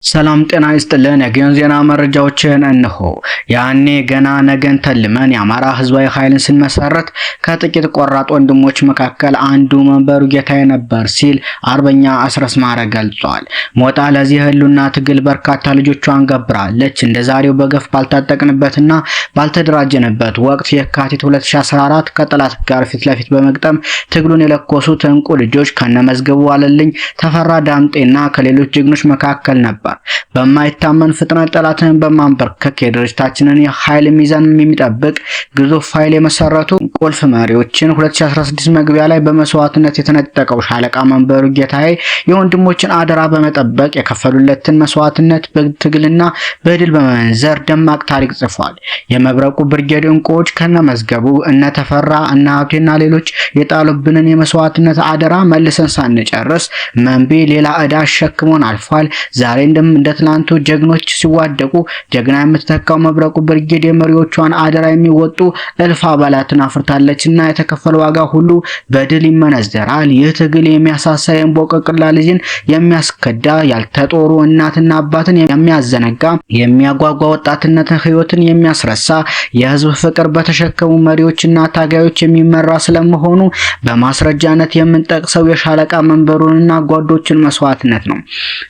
ሰላም ጤና ይስጥልን። የጊዮን ዜና መረጃዎችን እንሆ። ያኔ ገና ነገን ተልመን የአማራ ህዝባዊ ኃይልን ስንመሰረት ከጥቂት ቆራጥ ወንድሞች መካከል አንዱ መንበሩ ጌታዬ ነበር ሲል አርበኛ አስረስ ማረ ገልጿል። ሞጣ ለዚህ ህልውና ትግል በርካታ ልጆቿን ገብራለች። እንደዛሬው በገፍ ባልታጠቅንበትና ባልተደራጀንበት ወቅት የካቲት 2014 ከጠላት ጋር ፊት ለፊት በመግጠም ትግሉን የለኮሱት እንቁ ልጆች ከነመዝገቡ አለልኝ፣ ተፈራ ዳምጤና ከሌሎች ጀግኖች መካከል ነበር። በማይታመን ፍጥነት ጠላትን በማንበርከክ የድርጅታችንን የኃይል ሚዛን የሚጠብቅ ግዙፍ ኃይል የመሰረቱ ቁልፍ መሪዎችን 2016 መግቢያ ላይ በመስዋዕትነት የተነጠቀው ሻለቃ መንበሩ ጌታዬ የወንድሞችን አደራ በመጠበቅ የከፈሉለትን መስዋዕትነት በትግልና በድል በመንዘር ደማቅ ታሪክ ጽፏል። የመብረቁ ብርጌድ እንቁዎች ከነመዝገቡ እነ ተፈራ እና ሀብቴና ሌሎች የጣሉብንን የመስዋዕትነት አደራ መልሰን ሳንጨርስ መንቤ ሌላ ዕዳ አሸክሞን አልፏል። ዛሬ እንደ ትላንቱ ጀግኖች ሲዋደቁ ጀግና የምትተካው መብረቁ ብርጌድ የመሪዎቿን አደራ የሚወጡ እልፍ አባላትን አፍርታለችና የተከፈለ ዋጋ ሁሉ በድል ይመነዘራል። ይህ ትግል የሚያሳሳ የእንቦቅቅላ ልጅን የሚያስከዳ ያልተጦሩ እናትና አባትን የሚያዘነጋ የሚያጓጓ ወጣትነትን ህይወትን የሚያስረሳ የህዝብ ፍቅር በተሸከሙ መሪዎችና ታጋዮች የሚመራ ስለመሆኑ በማስረጃነት የምንጠቅሰው የሻለቃ መንበሩንና ጓዶችን መስዋዕትነት ነው።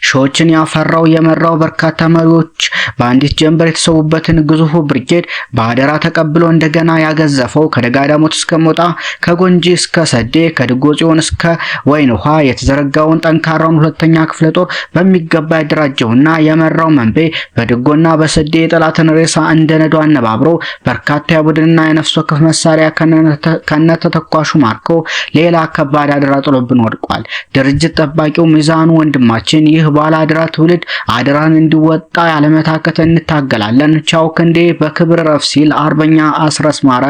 ሾችን ያፈራው የመራው በርካታ መሪዎች በአንዲት ጀንበር የተሰዉበትን ግዙፉ ብርጌድ በአደራ ተቀብሎ እንደገና ያገዘፈው ከደጋዳሞት እስከ ሞጣ ከጎንጂ እስከ ሰዴ ከድጎ ጽዮን እስከ ወይን ውሃ የተዘረጋውን ጠንካራውን ሁለተኛ ክፍለ ጦር በሚገባ ያደራጀውና የመራው መንቤ በድጎና በሰዴ የጠላትን ሬሳ እንደነዶ አነባብሮ በርካታ የቡድንና የነፍስ ወከፍ መሳሪያ ከነተተኳሹ ማርኮ ሌላ ከባድ አደራ ጥሎብን ወድቋል። ድርጅት ጠባቂው ሚዛኑ ወንድማችን ይህ ባለ አደራ ትውልድ አደራን እንዲወጣ ያለመታከት እንታገላለን። ቻው ክንዴ በክብር ረፍ ሲል አርበኛ አስረስ ማረ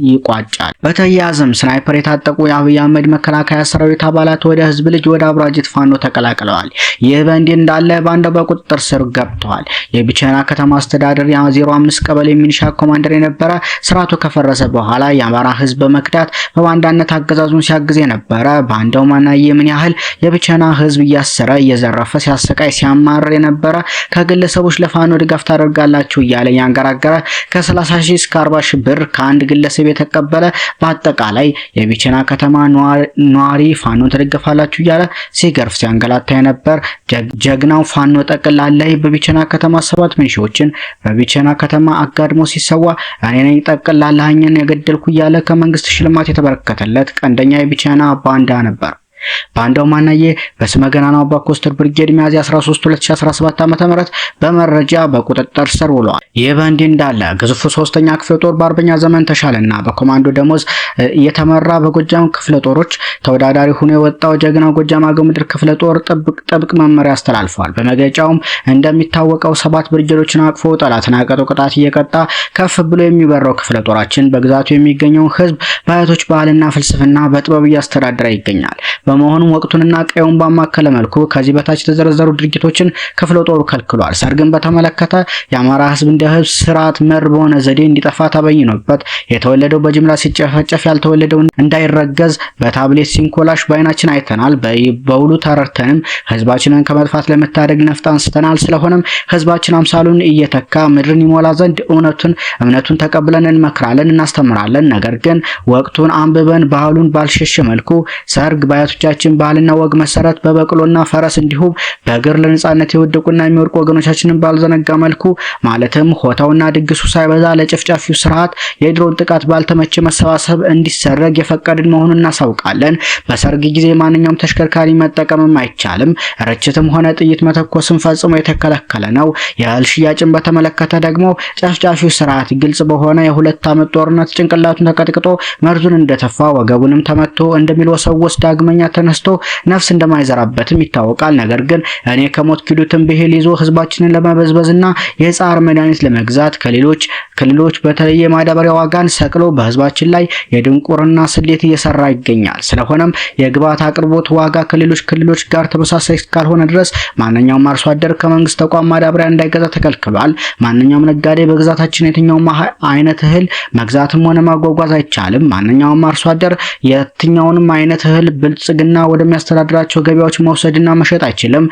ይቋጫል። በተያያዘም ስናይፐር የታጠቁ የአብይ አህመድ መከላከያ ሰራዊት አባላት ወደ ህዝብ ልጅ ወደ አብራጅት ፋኖ ተቀላቅለዋል። ይህ በእንዲህ እንዳለ ባንዳው በቁጥጥር ስር ገብተዋል። የቢቸና ከተማ አስተዳደር የ05 ቀበሌ ሚኒሻ ኮማንደር የነበረ ስርዓቱ ከፈረሰ በኋላ የአማራ ህዝብ በመክዳት በባንዳነት አገዛዙን ሲያግዝ የነበረ ባንዳው ማናዬ ምን ያህል የቢቸና ህዝብ እያሰረ እየዘረፈ ሲያሰቃይ ሲያማር የነበረ ከግለሰቦች ለፋኖ ድጋፍ ታደርጋላችሁ እያለ ያንገራገረ ከ30,000 እስከ 40,000 ብር ከአንድ ግለሰብ የተቀበለ በአጠቃላይ የቢቸና ከተማ ኗሪ ፋኖ ተደግፋላችሁ እያለ ሲገርፍ ሲያንገላታ የነበር ጀግናው ፋኖ ጠቅላላ በቢቸና ከተማ 7 ሚኒሻዎችን በቢቸና ከተማ አጋድሞ ሲሰዋ እኔ ነኝ ጠቅላላህን የገደልኩ እያለ ከመንግስት ሽልማት የተበረከተለት ቀንደኛ የቢቸና ባንዳ ነበር። ባንዳው ማናዬ በስመ ገናናው አባ ኮስተር ብርጌድ ሚያዝያ 13 2017 ዓ.ም በመረጃ በቁጥጥር ስር ውሏል። ይህ በእንዲህ እንዳለ ግዙፉ 3ኛ ክፍለ ጦር በአርበኛ ዘመን ተሻለና በኮማንዶ ደሞዝ የተመራ በጎጃም ክፍለ ጦሮች ተወዳዳሪ ሆኖ የወጣው ጀግናው ጎጃም አገው ምድር ክፍለ ጦር ጥብቅ መመሪያ አስተላልፏል። በመግለጫውም እንደሚታወቀው 7 ብርጌዶችን አቅፎ ጠላትን አቀጦ ቅጣት እየቀጣ ከፍ ብሎ የሚበራው ክፍለ ጦራችን በግዛቱ የሚገኘው ህዝብ በአያቶች ባህልና ፍልስፍና በጥበብ እያስተዳደረ ይገኛል። በመሆኑም ወቅቱንና ቀየውን ባማከለ መልኩ ከዚህ በታች የተዘረዘሩ ድርጊቶችን ክፍለ ጦሩ ከልክሏል። ሰርግን በተመለከተ የአማራ ህዝብ እንደ ህዝብ ስርዓት መር በሆነ ዘዴ እንዲጠፋ ተበይኖበት የተወለደው በጅምላ ሲጨፈጨፍ ያልተወለደው እንዳይረገዝ በታብሌት ሲንኮላሽ ባይናችን አይተናል። በውሉ ተረድተንም ህዝባችንን ከመጥፋት ለመታደግ ነፍጥ አንስተናል። ስለሆነም ህዝባችን አምሳሉን እየተካ ምድርን ይሞላ ዘንድ እምነቱን ተቀብለን እንመክራለን፣ እናስተምራለን። ነገር ግን ወቅቱን አንብበን ባህሉን ባልሸሸ መልኩ ሰርግ ቻችን ባህልና ወግ መሰረት በበቅሎና ፈረስ እንዲሁም በእግር ለነጻነት የወደቁና የሚወርቁ ወገኖቻችንን ባልዘነጋ መልኩ ማለትም ሆታውና ድግሱ ሳይበዛ ለጨፍጫፊው ስርዓት የድሮን ጥቃት ባልተመቸ መሰባሰብ እንዲሰረግ የፈቀድን መሆኑን እናሳውቃለን። በሰርግ ጊዜ ማንኛውም ተሽከርካሪ መጠቀምም አይቻልም። ርችትም ሆነ ጥይት መተኮስም ፈጽሞ የተከለከለ ነው። የእህል ሽያጭን በተመለከተ ደግሞ ጨፍጫፊው ስርዓት ግልጽ በሆነ የ2 ዓመት ጦርነት ጭንቅላቱን ተቀጥቅጦ መርዙን እንደተፋ ወገቡንም ተመቶ እንደሚልወሰወስ ዳግመኛ ተነስቶ ነፍስ እንደማይዘራበትም ይታወቃል። ነገር ግን እኔ ከሞት ኪዱትን ብሄል ይዞ ህዝባችንን ለመበዝበዝና የጻር መድኃኒት ለመግዛት ክልሎች በተለየ ማዳበሪያ ዋጋን ሰቅሎ በህዝባችን ላይ የድንቁርና ስሌት እየሰራ ይገኛል። ስለሆነም የግብዓት አቅርቦት ዋጋ ክልሎች ጋር ተመሳሳይ እስካልሆነ ድረስ ማንኛውም አርሶ አደር ከመንግስት ተቋም ማዳበሪያ እንዳይገዛ ተከልክሏል። ማንኛውም ነጋዴ በግዛታችን የትኛውም አይነት እህል መግዛትም ሆነ ማጓጓዝ አይቻልም። ማንኛውም አርሶ አደር የትኛውንም አይነት እህል ብልጽግ ብልጽግና ወደሚያስተዳድራቸው ገበያዎች መውሰድና መሸጥ አይችልም።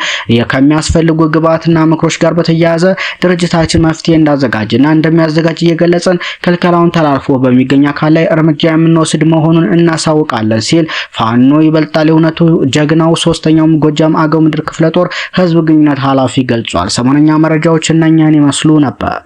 ከሚያስፈልጉ ግብዓትና ምክሮች ጋር በተያያዘ ድርጅታችን መፍትሄ እንዳዘጋጅና እንደሚያዘጋጅ እየገለጸን ክልከላውን ተላልፎ በሚገኝ አካል ላይ እርምጃ የምንወስድ መሆኑን እናሳውቃለን ሲል ፋኖ ይበልጣል የእውነቱ ጀግናው ሶስተኛው ጎጃም አገው ምድር ክፍለ ጦር ህዝብ ግንኙነት ኃላፊ ገልጿል። ሰሞነኛ መረጃዎች እነኛን ይመስሉ ነበር።